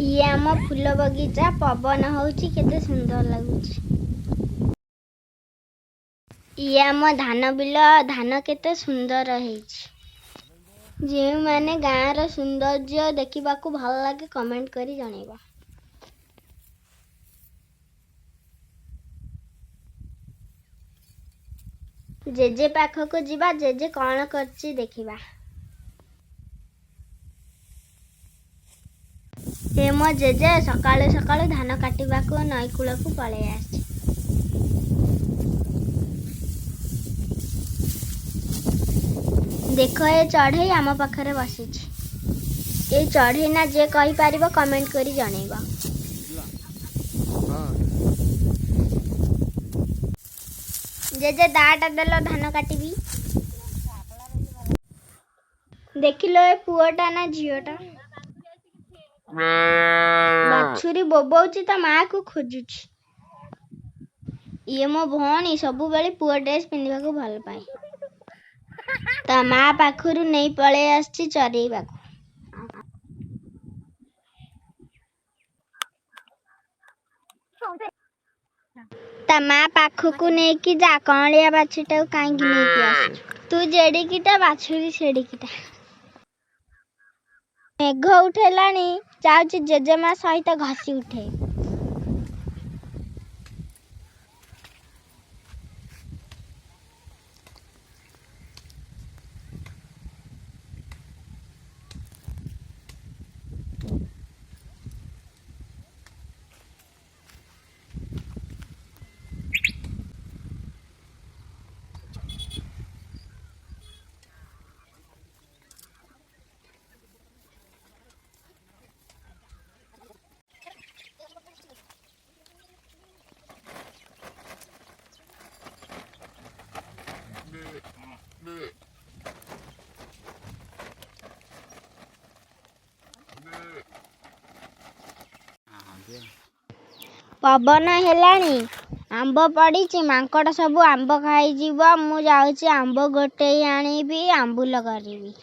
ये आम फूल बगीचा पवन होउची केते सुंदर लगुच। ये आम धान बिल धान केते सुंदर होइची। जे माने गाँ रो सौंदर्य देखा भल लगे कमेंट करी जणैबा। जेजे पाखक जीवा जेजे कौन करची देखिबा। ए मो जेजे सकाळु सकाळु धान काटिबाको नई कूलकू पळे आछि। देख ए चढ़ई आम पाखरे बसिछि। ए चढ़ई ना जे कहि पारिबो कमेंट करी जणैबा। जेजे दाटा देलो धान काटिबी। देखिलो ए पुओटा ना झियोटा बाछुरी बोबौची ता माँ को खोजुची। ये मो भौणी सबु बेले पुओ ड्रेस पिंधिबाको भल पाए। ता माँ पाखरु नहीं पळे आछि चरेइबाको। ता माँ पाखकु नहीं कि जा कौलिया बाछुटा काहेकि नहीं कि आस। तू जेडिकिटा बाछुरी सेडिकिटा। मेघ उठेलानी जाउची जेजेमा सहित घसी उठे। पवन हेलानी आंब पड़ी मांकड़ सब आंब खाई जीव। मु जाऊँगी आंब गोटे आनीबी आंबुल करी।